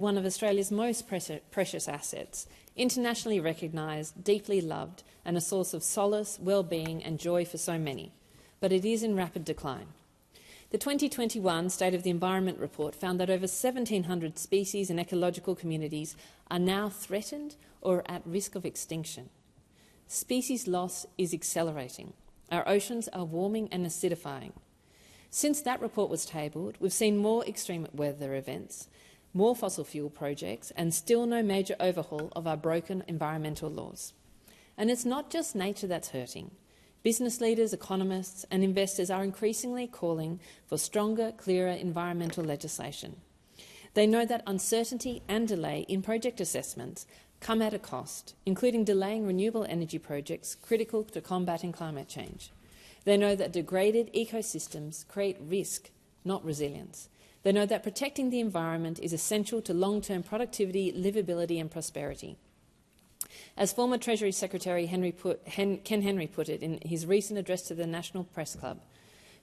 one of Australia's most precious assets, internationally recognised, deeply loved, and a source of solace, well-being and joy for so many. But it is in rapid decline. The 2021 State of the Environment report found that over 1,700 species and ecological communities are now threatened or at risk of extinction. Species loss is accelerating. Our oceans are warming and acidifying. Since that report was tabled, we've seen more extreme weather events, more fossil fuel projects, and still no major overhaul of our broken environmental laws. And it's not just nature that's hurting. Business leaders, economists and investors are increasingly calling for stronger, clearer environmental legislation. They know that uncertainty and delay in project assessments come at a cost, including delaying renewable energy projects critical to combating climate change. They know that degraded ecosystems create risk, not resilience. They know that protecting the environment is essential to long-term productivity, livability and prosperity. As former Treasury Secretary Ken Henry put it in his recent address to the National Press Club,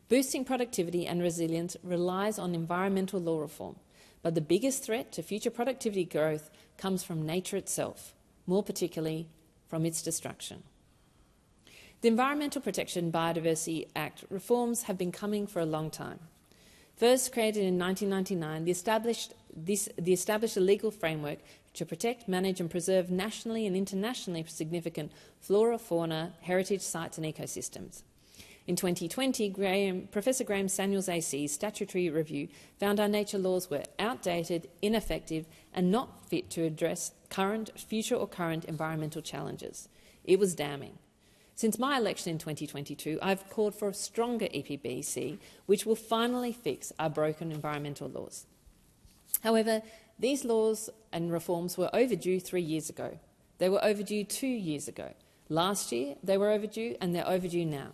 boosting productivity and resilience relies on environmental law reform, but the biggest threat to future productivity growth comes from nature itself, more particularly from its destruction. The Environmental Protection Biodiversity Act reforms have been coming for a long time. First created in 1999, they established a legal framework to protect, manage and preserve nationally and internationally significant flora, fauna, heritage sites and ecosystems. In 2020, Professor Graham Samuels AC's statutory review found our nature laws were outdated, ineffective and not fit to address future or current environmental challenges. It was damning. Since my election in 2022, I've called for a stronger EPBC, which will finally fix our broken environmental laws. However, these laws and reforms were overdue 3 years ago. They were overdue 2 years ago. Last year, they were overdue, and they're overdue now.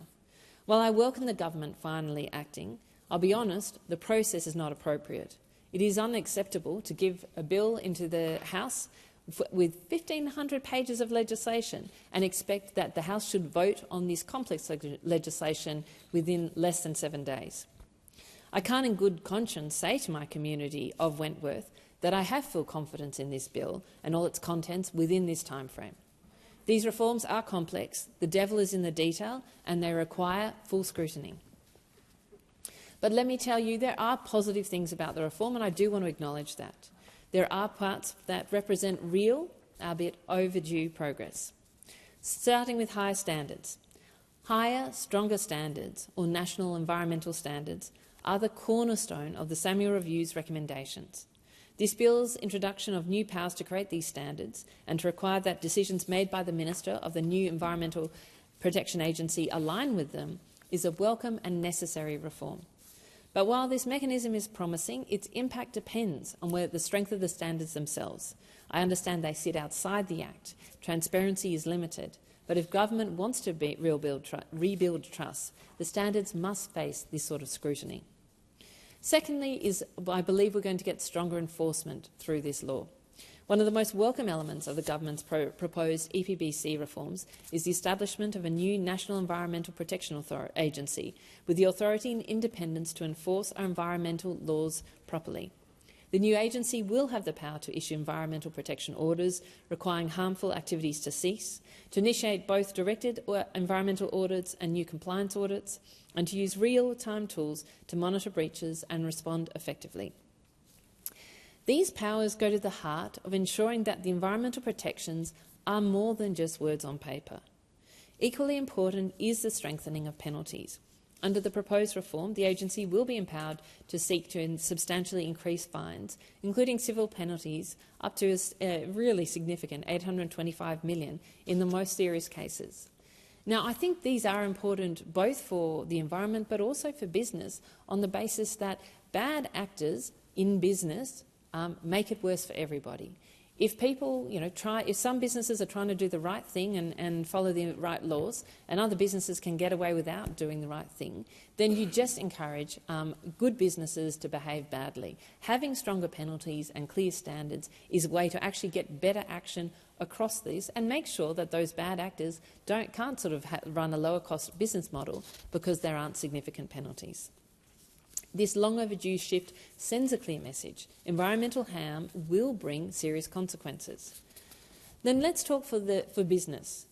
While I welcome the government finally acting, I'll be honest, the process is not appropriate. It is unacceptable to give a bill into the House with 1,500 pages of legislation and expect that the House should vote on this complex legislation within less than 7 days. I can't in good conscience say to my community of Wentworth that I have full confidence in this bill and all its contents within this timeframe. These reforms are complex, the devil is in the detail, and they require full scrutiny. But let me tell you, there are positive things about the reform, and I do want to acknowledge that. There are parts that represent real, albeit overdue, progress. Starting with higher standards. Higher, stronger standards, or national environmental standards, are the cornerstone of the Samuel Review's recommendations. This bill's introduction of new powers to create these standards and to require that decisions made by the Minister of the new Environmental Protection Agency align with them is a welcome and necessary reform. But while this mechanism is promising, its impact depends on the strength of the standards themselves. I understand they sit outside the Act. Transparency is limited. But if government wants to rebuild trust, the standards must face this sort of scrutiny. Secondly, I believe we're going to get stronger enforcement through this law. One of the most welcome elements of the government's proposed EPBC reforms is the establishment of a new National Environmental Protection Agency with the authority and independence to enforce our environmental laws properly. The new agency will have the power to issue environmental protection orders requiring harmful activities to cease, to initiate both directed environmental audits and new compliance audits, and to use real-time tools to monitor breaches and respond effectively. These powers go to the heart of ensuring that the environmental protections are more than just words on paper. Equally important is the strengthening of penalties. Under the proposed reform, the agency will be empowered to seek to substantially increase fines, including civil penalties, up to a really significant $825 million in the most serious cases. Now, I think these are important both for the environment but also for business on the basis that bad actors in business make it worse for everybody. If people, if some businesses are trying to do the right thing and follow the right laws, and other businesses can get away without doing the right thing, then you just encourage good businesses to behave badly. Having stronger penalties and clear standards is a way to actually get better action across these and make sure that those bad actors can't run a lower cost business model because there aren't significant penalties. This long overdue shift sends a clear message. Environmental harm will bring serious consequences. Then let's talk for business,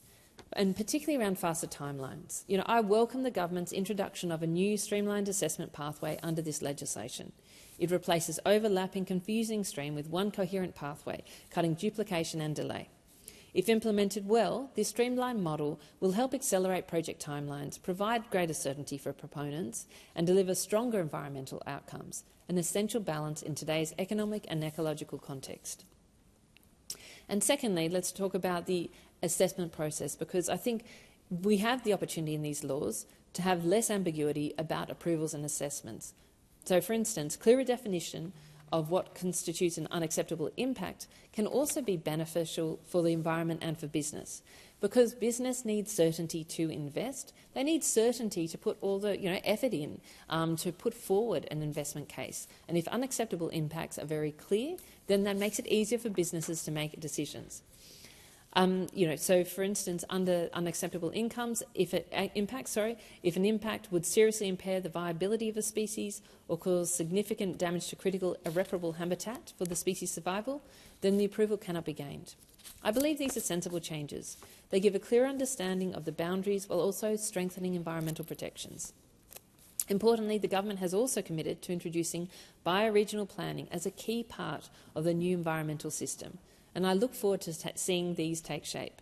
and particularly around faster timelines. I welcome the government's introduction of a new streamlined assessment pathway under this legislation. It replaces overlapping, confusing stream with one coherent pathway, cutting duplication and delay. If implemented well, this streamlined model will help accelerate project timelines, provide greater certainty for proponents, and deliver stronger environmental outcomes, an essential balance in today's economic and ecological context. And secondly, let's talk about the assessment process, because I think we have the opportunity in these laws to have less ambiguity about approvals and assessments. So, for instance, clearer definition of what constitutes an unacceptable impact can also be beneficial for the environment and for business, because business needs certainty to invest. They need certainty to put all the effort in to put forward an investment case. And if unacceptable impacts are very clear, then that makes it easier for businesses to make decisions. So for instance, under unacceptable incomes, if an impact would seriously impair the viability of a species or cause significant damage to critical irreparable habitat for the species' survival, then the approval cannot be gained. I believe these are sensible changes. They give a clear understanding of the boundaries while also strengthening environmental protections. Importantly, the government has also committed to introducing bioregional planning as a key part of the new environmental system, and I look forward to seeing these take shape.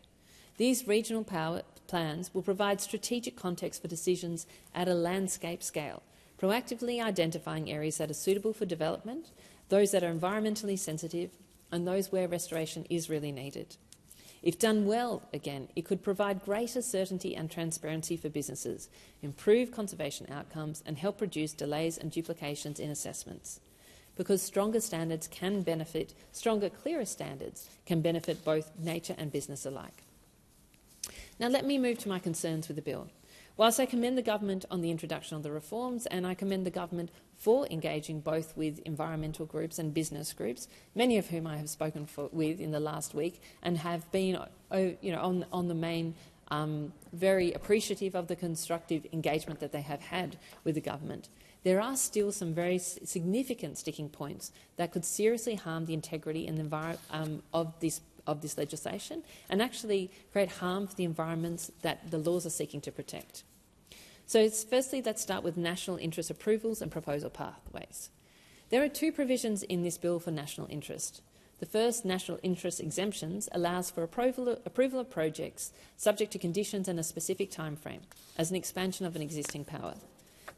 These regional power plans will provide strategic context for decisions at a landscape scale, proactively identifying areas that are suitable for development, those that are environmentally sensitive, and those where restoration is really needed. If done well, again, it could provide greater certainty and transparency for businesses, improve conservation outcomes, and help reduce delays and duplications in assessments. Because stronger, clearer standards can benefit both nature and business alike. Now let me move to my concerns with the bill. Whilst I commend the government on the introduction of the reforms, and I commend the government for engaging both with environmental groups and business groups, many of whom I have spoken with in the last week and have been on the main very appreciative of the constructive engagement that they have had with the government, there are still some very significant sticking points that could seriously harm the integrity and of this legislation, and actually create harm for the environments that the laws are seeking to protect. So firstly, let's start with national interest approvals and proposal pathways. There are two provisions in this bill for national interest. The first, national interest exemptions, allows for approval of projects subject to conditions and a specific timeframe as an expansion of an existing power.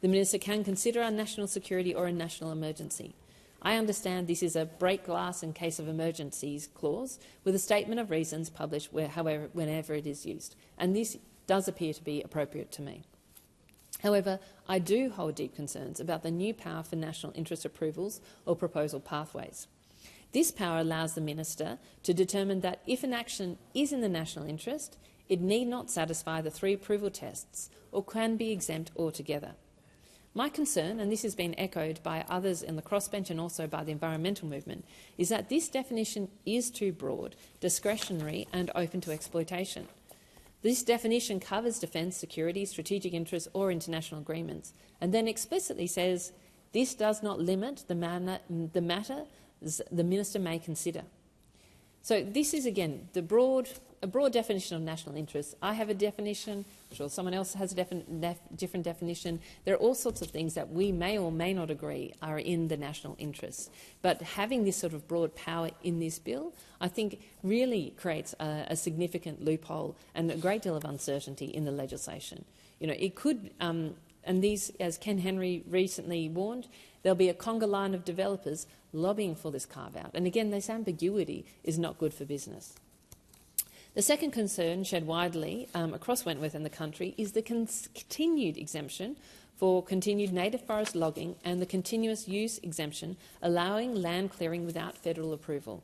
The Minister can consider a national security or a national emergency. I understand this is a break glass in case of emergencies clause with a statement of reasons published whenever it is used, and this does appear to be appropriate to me. However, I do hold deep concerns about the new power for national interest approvals or proposal pathways. This power allows the Minister to determine that if an action is in the national interest, it need not satisfy the 3 approval tests or can be exempt altogether. My concern, and this has been echoed by others in the crossbench and also by the environmental movement, is that this definition is too broad, discretionary and open to exploitation. This definition covers defence, security, strategic interests or international agreements, and then explicitly says this does not limit the matter the Minister may consider. So this is, again, a broad definition of national interest. I have a definition. I'm sure someone else has a different definition. There are all sorts of things that we may or may not agree are in the national interest. But having this sort of broad power in this bill, I think, really creates a significant loophole and a great deal of uncertainty in the legislation. It could, and these, as Ken Henry recently warned, there'll be a conga line of developers lobbying for this carve-out. And again, this ambiguity is not good for business. The second concern shared widely across Wentworth and the country is the continued exemption for continued native forest logging and the continuous use exemption allowing land clearing without federal approval.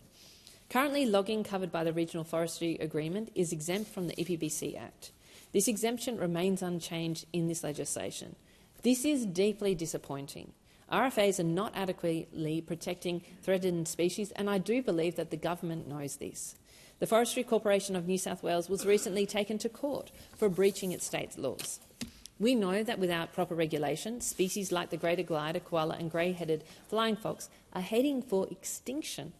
Currently, logging covered by the Regional Forestry Agreement is exempt from the EPBC Act. This exemption remains unchanged in this legislation. This is deeply disappointing. RFAs are not adequately protecting threatened species, and I do believe that the government knows this. The Forestry Corporation of New South Wales was recently taken to court for breaching its state laws. We know that without proper regulation, species like the greater glider, koala and grey-headed flying fox are heading for extinction.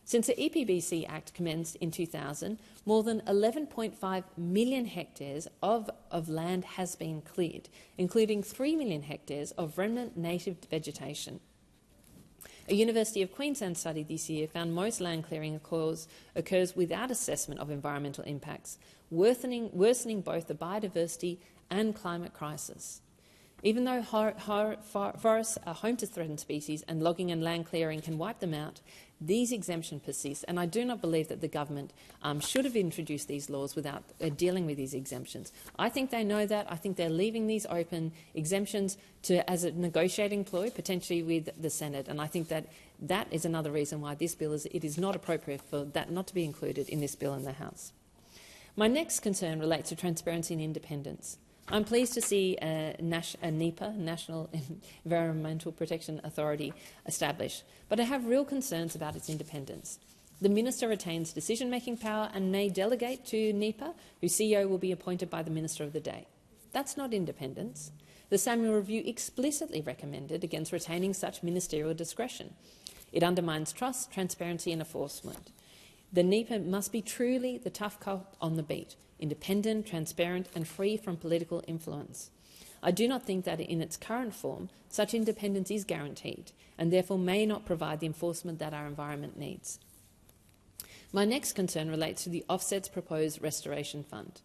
Since the EPBC Act commenced in 2000, more than 11.5 million hectares of land has been cleared, including 3 million hectares of remnant native vegetation. A University of Queensland study this year found most land clearing occurs without assessment of environmental impacts, worsening both the biodiversity and climate crisis. Even though forests are home to threatened species and logging and land clearing can wipe them out, these exemptions persist, and I do not believe that the government should have introduced these laws without dealing with these exemptions. I think they know that. I think they're leaving these open exemptions as a negotiating ploy, potentially with the Senate, and I think that is another reason why this bill is not appropriate for that not to be included in this bill in the House. My next concern relates to transparency and independence. I'm pleased to see a NEPA, National Environmental Protection Authority, established, but I have real concerns about its independence. The Minister retains decision-making power and may delegate to NEPA, whose CEO will be appointed by the Minister of the day. That's not independence. The Samuel Review explicitly recommended against retaining such ministerial discretion. It undermines trust, transparency and enforcement. The NEPA must be truly the tough cop on the beat, independent, transparent and free from political influence. I do not think that in its current form, such independence is guaranteed and therefore may not provide the enforcement that our environment needs. My next concern relates to the Offsets Proposed Restoration Fund.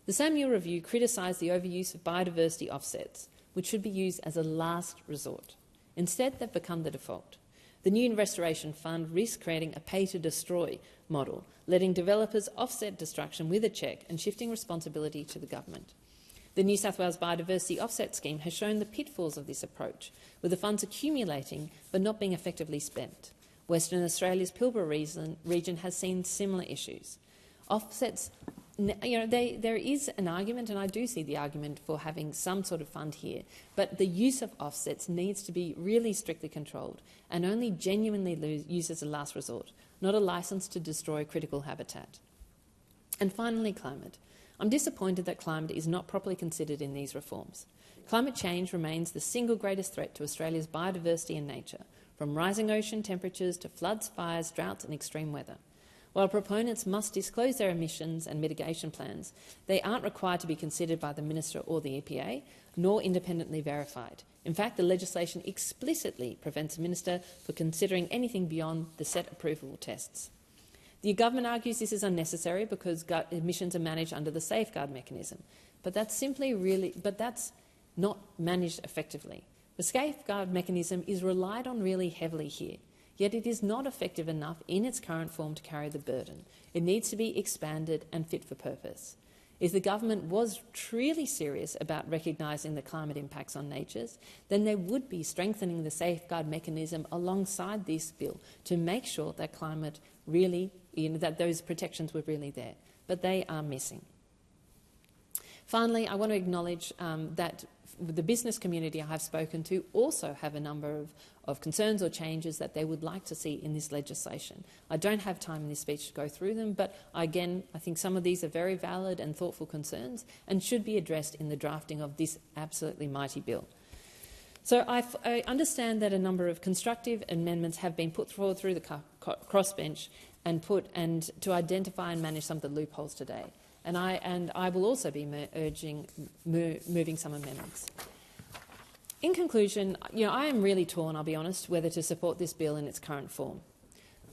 The Samuel Review criticised the overuse of biodiversity offsets, which should be used as a last resort. Instead, they've become the default. The new Restoration Fund risks creating a pay-to-destroy model, letting developers offset destruction with a cheque and shifting responsibility to the government. The New South Wales Biodiversity Offset Scheme has shown the pitfalls of this approach, with the funds accumulating but not being effectively spent. Western Australia's Pilbara region has seen similar issues. Offsets, there is an argument, and I do see the argument for having some sort of fund here, but the use of offsets needs to be really strictly controlled and only genuinely used as a last resort, not a licence to destroy critical habitat. And finally, climate. I'm disappointed that climate is not properly considered in these reforms. Climate change remains the single greatest threat to Australia's biodiversity and nature, from rising ocean temperatures to floods, fires, droughts and extreme weather. While proponents must disclose their emissions and mitigation plans, they aren't required to be considered by the Minister or the EPA, nor independently verified. In fact, the legislation explicitly prevents the Minister from considering anything beyond the set approval tests. The government argues this is unnecessary because emissions are managed under the safeguard mechanism, but that's not managed effectively. The safeguard mechanism is relied on really heavily here. Yet it is not effective enough in its current form to carry the burden. It needs to be expanded and fit for purpose. If the government was truly serious about recognising the climate impacts on nature, then they would be strengthening the safeguard mechanism alongside this bill to make sure that climate really, that those protections were really there. But they are missing. Finally, I want to acknowledge that the business community I have spoken to also have a number of concerns or changes that they would like to see in this legislation. I don't have time in this speech to go through them, but again, I think some of these are very valid and thoughtful concerns and should be addressed in the drafting of this absolutely mighty bill. So I understand that a number of constructive amendments have been put forward through the crossbench and to identify and manage some of the loopholes today. And I will also be moving some amendments. In conclusion, I am really torn, I'll be honest, whether to support this bill in its current form.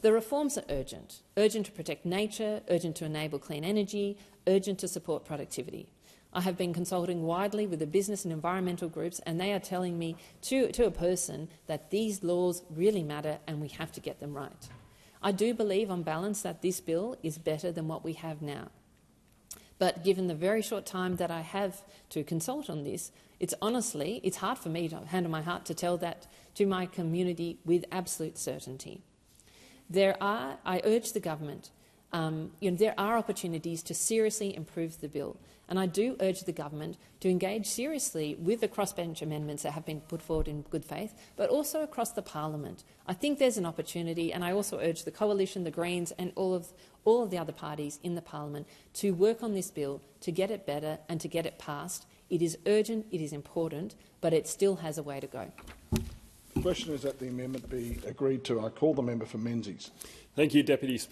The reforms are urgent to protect nature, urgent to enable clean energy, urgent to support productivity. I have been consulting widely with the business and environmental groups, and they are telling me to a person that these laws really matter and we have to get them right. I do believe on balance that this bill is better than what we have now. But given the very short time that I have to consult on this, it's hard for me, to hand on my heart, to tell that to my community with absolute certainty. I urge the government, there are opportunities to seriously improve the bill, and I do urge the government to engage seriously with the crossbench amendments that have been put forward in good faith, but also across the parliament. I think there's an opportunity, and I also urge the Coalition, the Greens and all of the other parties in the parliament to work on this bill to get it better and to get it passed It is urgent, it is important, but it still has a way to go. The question is that the amendment be agreed to. I call the member for Menzies. Thank you, Deputy Speaker.